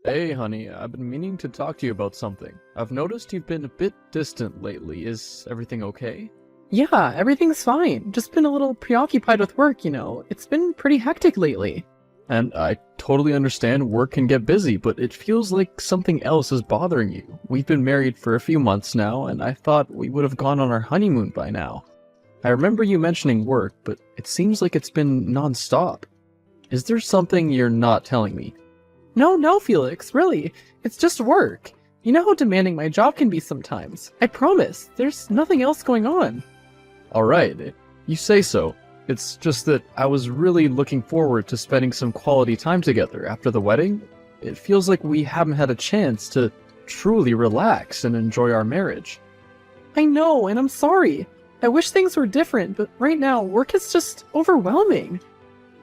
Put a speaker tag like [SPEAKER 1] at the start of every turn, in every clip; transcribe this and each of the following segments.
[SPEAKER 1] Hey, honey, I've been meaning to talk to you about something. I've noticed you've been a bit distant lately. Is everything okay?
[SPEAKER 2] Yeah, everything's fine. Just been a little preoccupied with work. It's been pretty hectic lately.
[SPEAKER 1] And I totally understand work can get busy, but it feels like something else is bothering you. We've been married for a few months now, and I thought we would have gone on our honeymoon by now. I remember you mentioning work, but it seems like it's been non-stop. Is there something you're not telling me?
[SPEAKER 2] No, Felix, really. It's just work. You know how demanding my job can be sometimes. I promise, there's nothing else going on.
[SPEAKER 1] Alright, if you say so. It's just that I was really looking forward to spending some quality time together after the wedding. It feels like we haven't had a chance to truly relax and enjoy our marriage.
[SPEAKER 2] I know, and I'm sorry. I wish things were different, but right now, work is just overwhelming.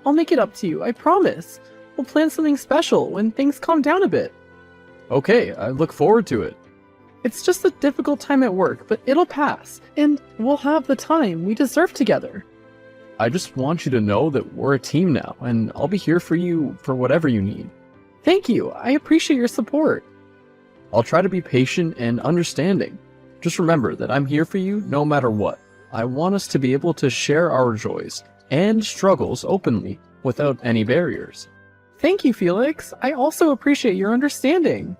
[SPEAKER 2] I'll make it up to you, I promise. We'll plan something special when things calm down a bit.
[SPEAKER 1] Okay, I look forward to it.
[SPEAKER 2] It's just a difficult time at work, but it'll pass, and we'll have the time we deserve together.
[SPEAKER 1] I just want you to know that we're a team now, and I'll be here for you for whatever you need.
[SPEAKER 2] Thank you, I appreciate your support.
[SPEAKER 1] I'll try to be patient and understanding. Just remember that I'm here for you no matter what. I want us to be able to share our joys and struggles openly without any barriers.
[SPEAKER 2] Thank you, Felix. I also appreciate your understanding.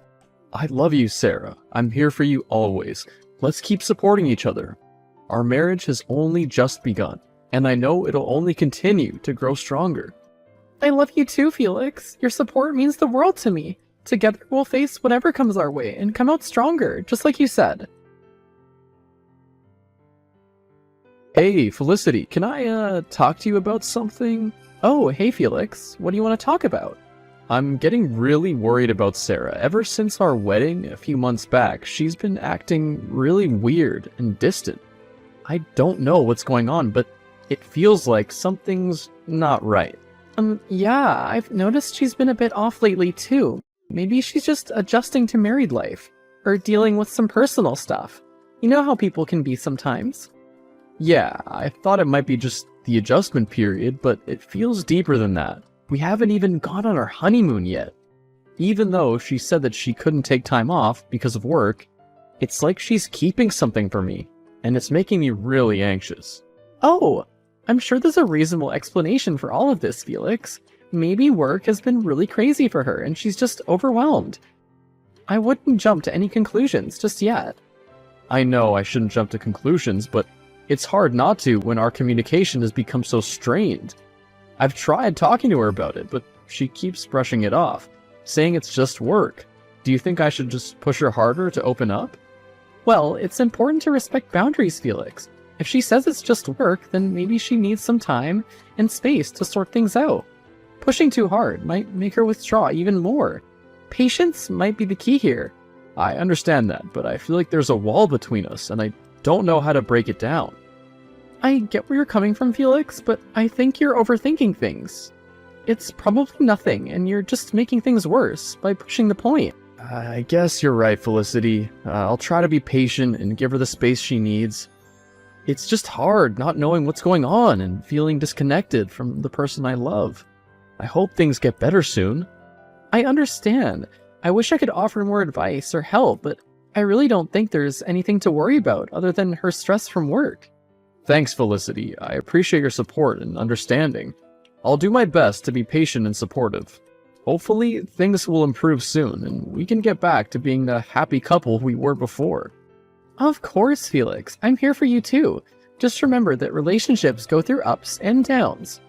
[SPEAKER 1] I love you, Sarah. I'm here for you always. Let's keep supporting each other. Our marriage has only just begun, and I know it'll only continue to grow stronger.
[SPEAKER 2] I love you too, Felix. Your support means the world to me. Together we'll face whatever comes our way and come out stronger, just like you said.
[SPEAKER 1] Hey, Felicity, can I, talk to you about something?
[SPEAKER 2] Oh, hey Felix. What do you want to talk about?
[SPEAKER 1] I'm getting really worried about Sarah. Ever since our wedding a few months back, she's been acting really weird and distant. I don't know what's going on, but it feels like something's not right.
[SPEAKER 2] Yeah, I've noticed she's been a bit off lately too. Maybe she's just adjusting to married life, or dealing with some personal stuff. You know how people can be sometimes.
[SPEAKER 1] Yeah, I thought it might be just the adjustment period, but it feels deeper than that. We haven't even gone on our honeymoon yet. Even though she said that she couldn't take time off because of work, it's like she's keeping something from me, and it's making me really anxious.
[SPEAKER 2] Oh, I'm sure there's a reasonable explanation for all of this, Felix. Maybe work has been really crazy for her and she's just overwhelmed. I wouldn't jump to any conclusions just yet.
[SPEAKER 1] I know I shouldn't jump to conclusions, but it's hard not to when our communication has become so strained. I've tried talking to her about it, but she keeps brushing it off, saying it's just work. Do you think I should just push her harder to open up?
[SPEAKER 2] Well, it's important to respect boundaries, Felix. If she says it's just work, then maybe she needs some time and space to sort things out. Pushing too hard might make her withdraw even more. Patience might be the key here.
[SPEAKER 1] I understand that, but I feel like there's a wall between us, and I don't know how to break it down.
[SPEAKER 2] I get where you're coming from, Felix, but I think you're overthinking things. It's probably nothing, and you're just making things worse by pushing the point.
[SPEAKER 1] I guess you're right, Felicity. I'll try to be patient and give her the space she needs. It's just hard not knowing what's going on and feeling disconnected from the person I love. I hope things get better soon.
[SPEAKER 2] I understand. I wish I could offer more advice or help, but I really don't think there's anything to worry about other than her stress from work.
[SPEAKER 1] Thanks, Felicity. I appreciate your support and understanding. I'll do my best to be patient and supportive. Hopefully, things will improve soon, and we can get back to being the happy couple we were before.
[SPEAKER 2] Of course, Felix. I'm here for you too. Just remember that relationships go through ups and downs.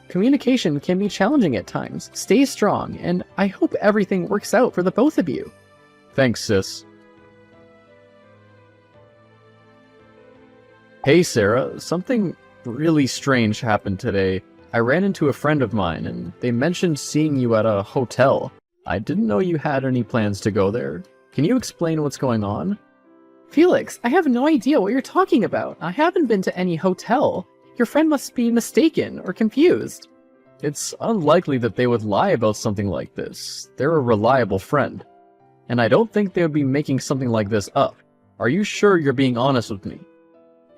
[SPEAKER 2] Communication can be challenging at times. Stay strong, and I hope everything works out for the both of you.
[SPEAKER 1] Thanks, sis. Hey, Sarah. Something really strange happened today. I ran into a friend of mine, and they mentioned seeing you at a hotel. I didn't know you had any plans to go there. Can you explain what's going on?
[SPEAKER 2] Felix, I have no idea what you're talking about. I haven't been to any hotel. Your friend must be mistaken or confused.
[SPEAKER 1] It's unlikely that they would lie about something like this. They're a reliable friend. And I don't think they would be making something like this up. Are you sure you're being honest with me?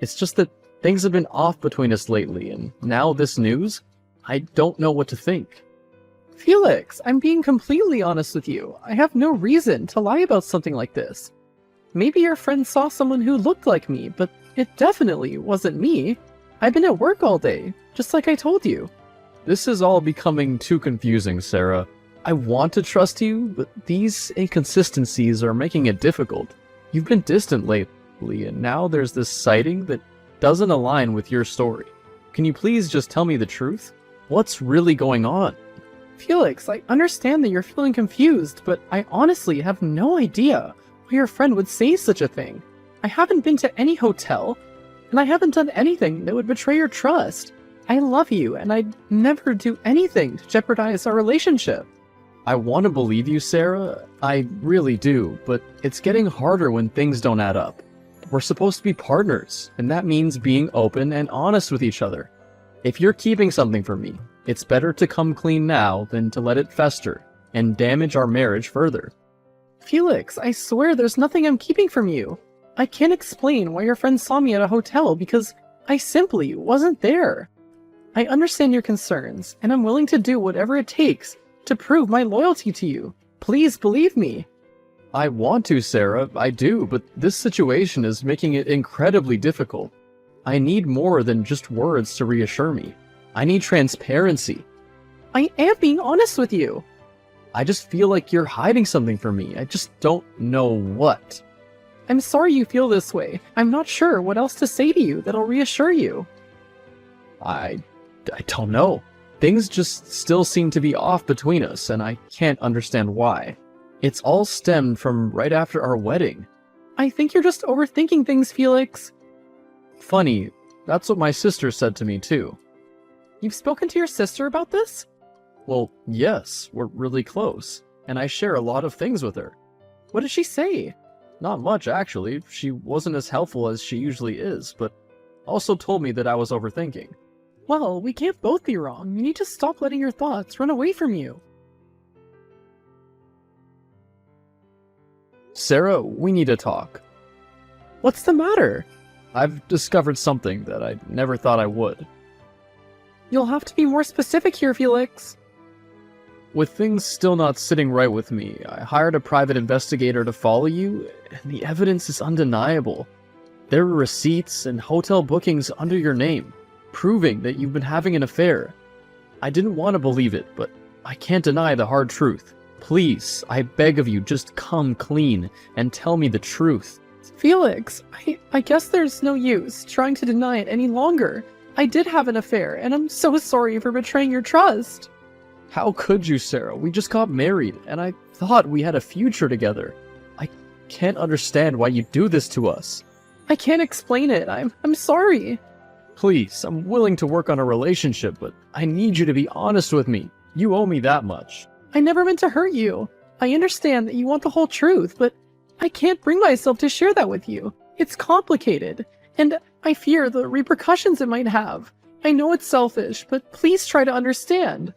[SPEAKER 1] It's just that things have been off between us lately, and now this news? I don't know what to think.
[SPEAKER 2] Felix, I'm being completely honest with you. I have no reason to lie about something like this. Maybe your friend saw someone who looked like me, but it definitely wasn't me. I've been at work all day, just like I told you.
[SPEAKER 1] This is all becoming too confusing, Sarah. I want to trust you, but these inconsistencies are making it difficult. You've been distant lately, and now there's this sighting that doesn't align with your story. Can you please just tell me the truth? What's really going on?
[SPEAKER 2] Felix, I understand that you're feeling confused, but I honestly have no idea why your friend would say such a thing. I haven't been to any hotel, and I haven't done anything that would betray your trust. I love you, and I'd never do anything to jeopardize our relationship.
[SPEAKER 1] I want to believe you, Sarah. I really do, but it's getting harder when things don't add up. We're supposed to be partners, and that means being open and honest with each other. If you're keeping something from me, it's better to come clean now than to let it fester and damage our marriage further.
[SPEAKER 2] Felix, I swear there's nothing I'm keeping from you. I can't explain why your friend saw me at a hotel because I simply wasn't there. I understand your concerns, and I'm willing to do whatever it takes to prove my loyalty to you. Please believe me.
[SPEAKER 1] I want to, Sarah, I do, but this situation is making it incredibly difficult. I need more than just words to reassure me. I need transparency.
[SPEAKER 2] I am being honest with you.
[SPEAKER 1] I just feel like you're hiding something from me. I just don't know what.
[SPEAKER 2] I'm sorry you feel this way. I'm not sure what else to say to you that'll reassure you.
[SPEAKER 1] I don't know. Things just still seem to be off between us, and I can't understand why. It's all stemmed from right after our wedding.
[SPEAKER 2] I think you're just overthinking things, Felix.
[SPEAKER 1] Funny, that's what my sister said to me too.
[SPEAKER 2] You've spoken to your sister about this?
[SPEAKER 1] Well, yes, we're really close, and I share a lot of things with her.
[SPEAKER 2] What did she say?
[SPEAKER 1] Not much, actually. She wasn't as helpful as she usually is, but also told me that I was overthinking.
[SPEAKER 2] Well, we can't both be wrong. You need to stop letting your thoughts run away from you.
[SPEAKER 1] Sarah, we need to talk.
[SPEAKER 2] What's the matter?
[SPEAKER 1] I've discovered something that I never thought I would.
[SPEAKER 2] You'll have to be more specific here, Felix.
[SPEAKER 1] With things still not sitting right with me, I hired a private investigator to follow you, and the evidence is undeniable. There are receipts and hotel bookings under your name, proving that you've been having an affair. I didn't want to believe it, but I can't deny the hard truth. Please, I beg of you, just come clean and tell me the truth.
[SPEAKER 2] Felix, I guess there's no use trying to deny it any longer. I did have an affair, and I'm so sorry for betraying your trust.
[SPEAKER 1] How could you, Sarah? We just got married, and I thought we had a future together. I can't understand why you do this to us.
[SPEAKER 2] I can't explain it. I'm sorry.
[SPEAKER 1] Please, I'm willing to work on a relationship, but I need you to be honest with me. You owe me that much.
[SPEAKER 2] I never meant to hurt you. I understand that you want the whole truth, but I can't bring myself to share that with you. It's complicated, and I fear the repercussions it might have. I know it's selfish, but please try to understand.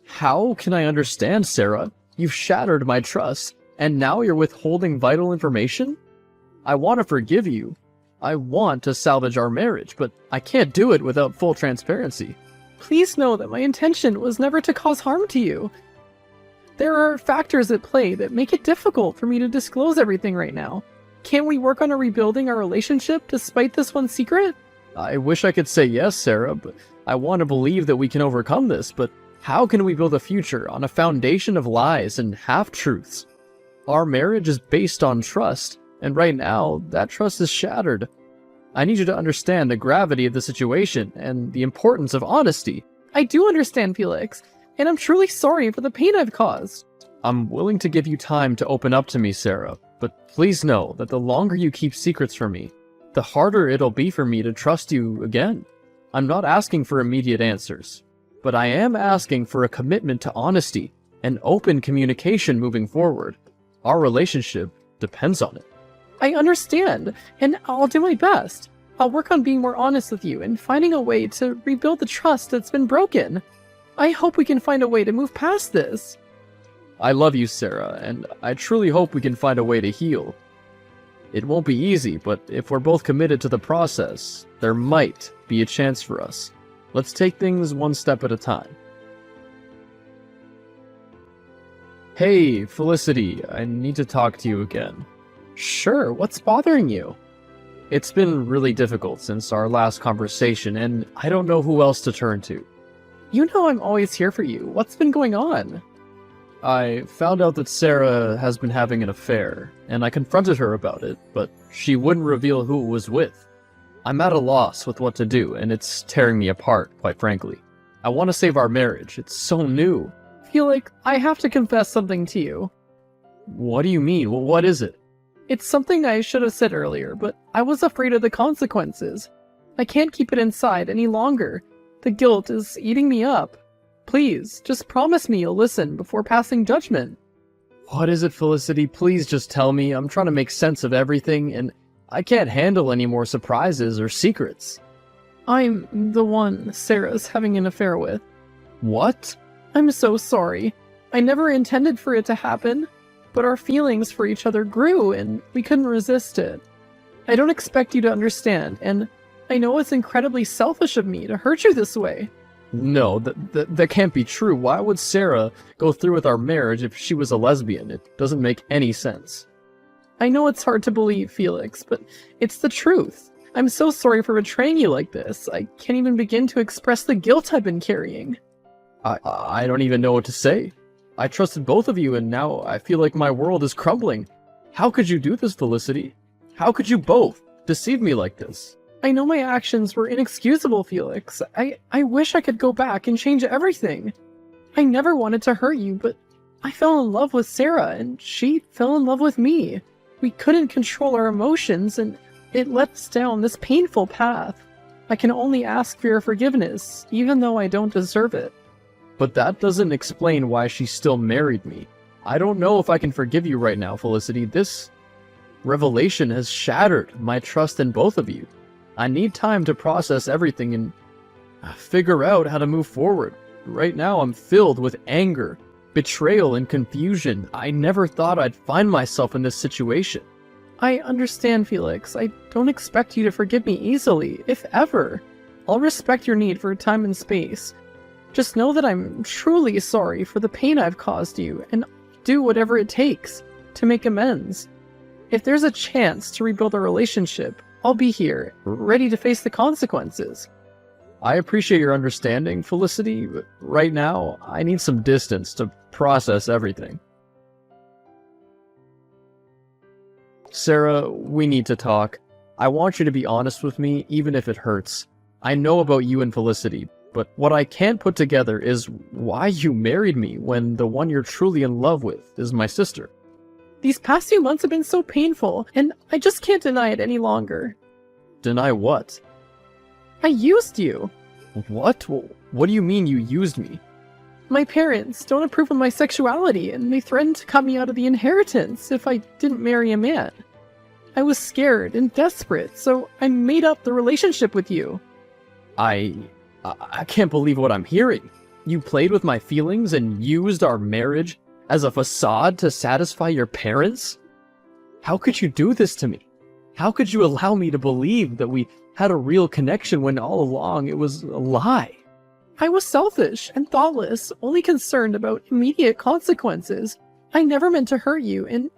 [SPEAKER 1] How can I understand, Sarah? You've shattered my trust, and now you're withholding vital information? I want to forgive you. I want to salvage our marriage, but I can't do it without full transparency.
[SPEAKER 2] Please know that my intention was never to cause harm to you. There are factors at play that make it difficult for me to disclose everything right now. Can't we work on rebuilding our relationship despite this one secret?
[SPEAKER 1] I wish I could say yes, Sarah, but I want to believe that we can overcome this, but how can we build a future on a foundation of lies and half-truths? Our marriage is based on trust, and right now, that trust is shattered. I need you to understand the gravity of the situation and the importance of honesty.
[SPEAKER 2] I do understand, Felix, and I'm truly sorry for the pain I've caused.
[SPEAKER 1] I'm willing to give you time to open up to me, Sarah, but please know that the longer you keep secrets from me, the harder it'll be for me to trust you again. I'm not asking for immediate answers, but I am asking for a commitment to honesty and open communication moving forward. Our relationship depends on it.
[SPEAKER 2] I understand, and I'll do my best. I'll work on being more honest with you and finding a way to rebuild the trust that's been broken. I hope we can find a way to move past this.
[SPEAKER 1] I love you, Sarah, and I truly hope we can find a way to heal. It won't be easy, but if we're both committed to the process, there might be a chance for us. Let's take things one step at a time. Hey, Felicity, I need to talk to you again.
[SPEAKER 2] Sure, what's bothering you?
[SPEAKER 1] It's been really difficult since our last conversation, and I don't know who else to turn to.
[SPEAKER 2] You know I'm always here for you. What's been going on?
[SPEAKER 1] I found out that Sarah has been having an affair, and I confronted her about it, but she wouldn't reveal who it was with. I'm at a loss with what to do, and it's tearing me apart, quite frankly. I want to save our marriage. It's so new.
[SPEAKER 2] I feel like I have to confess something to you.
[SPEAKER 1] What do you mean? What is it?
[SPEAKER 2] It's something I should have said earlier, but I was afraid of the consequences. I can't keep it inside any longer. The guilt is eating me up. Please, just promise me you'll listen before passing judgment.
[SPEAKER 1] What is it, Felicity? Please just tell me. I'm trying to make sense of everything, and I can't handle any more surprises or secrets.
[SPEAKER 2] I'm the one Sarah's having an affair with.
[SPEAKER 1] What?
[SPEAKER 2] I'm so sorry. I never intended for it to happen, but our feelings for each other grew and we couldn't resist it. I don't expect you to understand, and I know it's incredibly selfish of me to hurt you this way.
[SPEAKER 1] No, that can't be true. Why would Sarah go through with our marriage if she was a lesbian? It doesn't make any sense.
[SPEAKER 2] I know it's hard to believe, Felix, but it's the truth. I'm so sorry for betraying you like this. I can't even begin to express the guilt I've been carrying.
[SPEAKER 1] I don't even know what to say. I trusted both of you, and now I feel like my world is crumbling. How could you do this, Felicity? How could you both deceive me like this?
[SPEAKER 2] I know my actions were inexcusable, Felix. I wish I could go back and change everything. I never wanted to hurt you, but I fell in love with Sarah, and she fell in love with me. We couldn't control our emotions, and it led us down this painful path. I can only ask for your forgiveness, even though I don't deserve it.
[SPEAKER 1] But that doesn't explain why she still married me. I don't know if I can forgive you right now, Felicity. This revelation has shattered my trust in both of you. I need time to process everything and figure out how to move forward. Right now, I'm filled with anger, betrayal, and confusion. I never thought I'd find myself in this situation.
[SPEAKER 2] I understand, Felix. I don't expect you to forgive me easily, if ever. I'll respect your need for time and space. Just know that I'm truly sorry for the pain I've caused you, and do whatever it takes to make amends. If there's a chance to rebuild our relationship, I'll be here, ready to face the consequences.
[SPEAKER 1] I appreciate your understanding, Felicity, but right now, I need some distance to process everything. Sarah, we need to talk. I want you to be honest with me, even if it hurts. I know about you and Felicity, but what I can't put together is why you married me when the one you're truly in love with is my sister.
[SPEAKER 2] These past few months have been so painful, and I just can't deny it any longer.
[SPEAKER 1] Deny what?
[SPEAKER 2] I used you.
[SPEAKER 1] What? What do you mean you used me?
[SPEAKER 2] My parents don't approve of my sexuality, and they threatened to cut me out of the inheritance if I didn't marry a man. I was scared and desperate, so I made up the relationship with you.
[SPEAKER 1] I can't believe what I'm hearing. You played with my feelings and used our marriage as a facade to satisfy your parents? How could you do this to me? How could you allow me to believe that we had a real connection when all along it was a lie?
[SPEAKER 2] I was selfish and thoughtless, only concerned about immediate consequences. I never meant to hurt you, and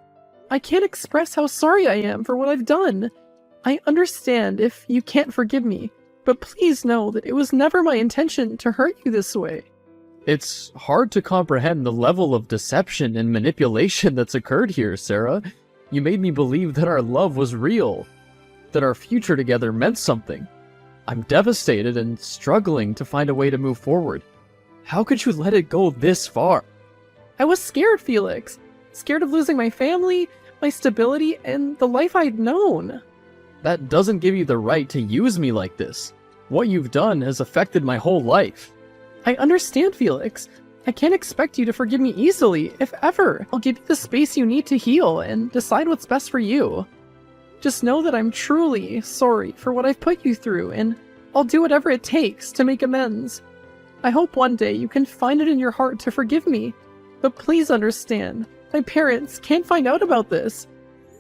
[SPEAKER 2] I can't express how sorry I am for what I've done. I understand if you can't forgive me, but please know that it was never my intention to hurt you this way.
[SPEAKER 1] It's hard to comprehend the level of deception and manipulation that's occurred here, Sarah. You made me believe that our love was real, that our future together meant something. I'm devastated and struggling to find a way to move forward. How could you let it go this far?
[SPEAKER 2] I was scared, Felix. Scared of losing my family, my stability, and the life I'd known.
[SPEAKER 1] That doesn't give you the right to use me like this. What you've done has affected my whole life.
[SPEAKER 2] I understand, Felix. I can't expect you to forgive me easily, if ever. I'll give you the space you need to heal and decide what's best for you. Just know that I'm truly sorry for what I've put you through, and I'll do whatever it takes to make amends. I hope one day you can find it in your heart to forgive me, but please understand, my parents can't find out about this.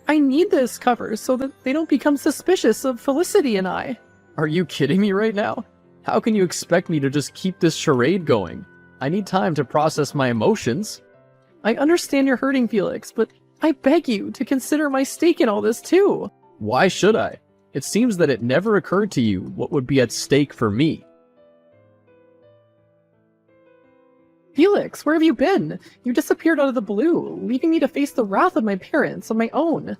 [SPEAKER 2] I need this cover so that they don't become suspicious of Felicity and I.
[SPEAKER 1] Are you kidding me right now? How can you expect me to just keep this charade going? I need time to process my emotions.
[SPEAKER 2] I understand you're hurting, Felix, but I beg you to consider my stake in all this too.
[SPEAKER 1] Why should I? It seems that it never occurred to you what would be at stake for me.
[SPEAKER 2] Felix, where have you been? You disappeared out of the blue, leaving me to face the wrath of my parents on my own.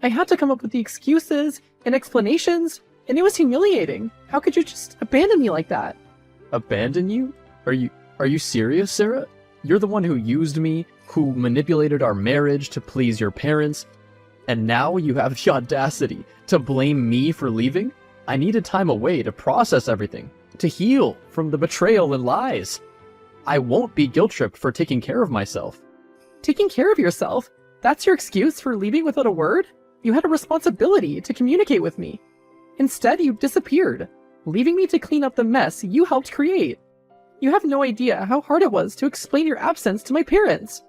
[SPEAKER 2] I had to come up with the excuses and explanations, and it was humiliating. How could you just abandon me like that?
[SPEAKER 1] Abandon you? Are you serious, Sarah? You're the one who used me, who manipulated our marriage to please your parents, and now you have the audacity to blame me for leaving? I needed time away to process everything, to heal from the betrayal and lies. I won't be guilt-tripped for taking care of myself.
[SPEAKER 2] Taking care of yourself? That's your excuse for leaving without a word? You had a responsibility to communicate with me. Instead, you disappeared, leaving me to clean up the mess you helped create. You have no idea how hard it was to explain your absence to my parents.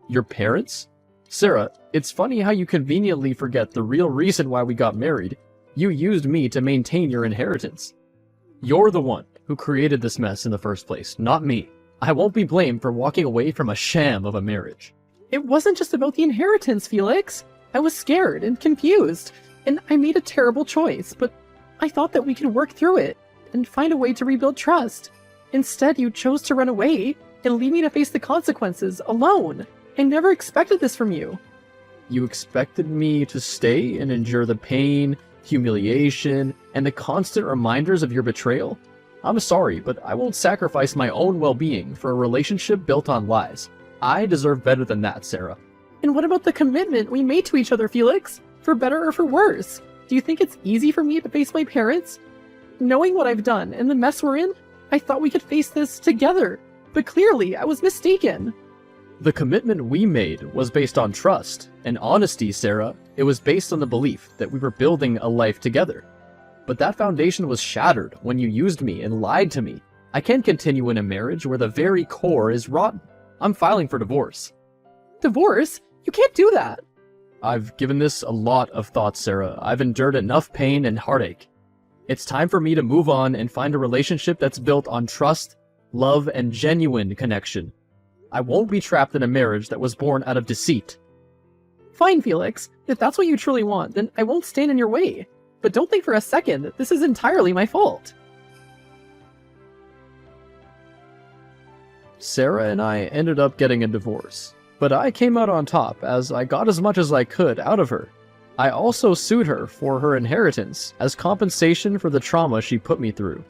[SPEAKER 1] Your parents? Sarah, it's funny how you conveniently forget the real reason why we got married. You used me to maintain your inheritance. You're the one who created this mess in the first place, not me. I won't be blamed for walking away from a sham of a marriage.
[SPEAKER 2] It wasn't just about the inheritance, Felix. I was scared and confused, and I made a terrible choice, but I thought that we could work through it and find a way to rebuild trust. Instead, you chose to run away and leave me to face the consequences alone. I never expected this from you.
[SPEAKER 1] You expected me to stay and endure the pain, humiliation, and the constant reminders of your betrayal? I'm sorry, but I won't sacrifice my own well-being for a relationship built on lies. I deserve better than that, Sarah.
[SPEAKER 2] And what about the commitment we made to each other, Felix? For better or for worse? Do you think it's easy for me to face my parents? Knowing what I've done and the mess we're in, I thought we could face this together. But clearly, I was mistaken.
[SPEAKER 1] The commitment we made was based on trust and honesty, Sarah. It was based on the belief that we were building a life together. But that foundation was shattered when you used me and lied to me. I can't continue in a marriage where the very core is rotten. I'm filing for divorce.
[SPEAKER 2] Divorce? You can't do that.
[SPEAKER 1] I've given this a lot of thought, Sarah. I've endured enough pain and heartache. It's time for me to move on and find a relationship that's built on trust, love, and genuine connection. I won't be trapped in a marriage that was born out of deceit.
[SPEAKER 2] Fine, Felix. If that's what you truly want, then I won't stand in your way. But don't think for a second that this is entirely my fault.
[SPEAKER 1] Sarah and I ended up getting a divorce, but I came out on top as I got as much as I could out of her. I also sued her for her inheritance as compensation for the trauma she put me through.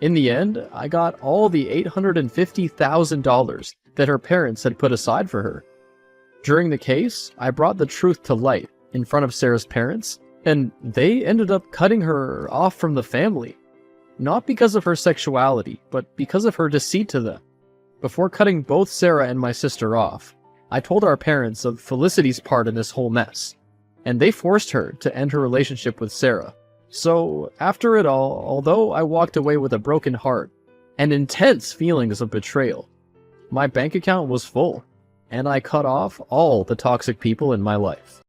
[SPEAKER 1] In the end, I got all the $850,000 that her parents had put aside for her. During the case, I brought the truth to light in front of Sarah's parents, and they ended up cutting her off from the family. Not because of her sexuality, but because of her deceit to them. Before cutting both Sarah and my sister off, I told our parents of Felicity's part in this whole mess, and they forced her to end her relationship with Sarah. So, after it all, although I walked away with a broken heart and intense feelings of betrayal, my bank account was full, and I cut off all the toxic people in my life.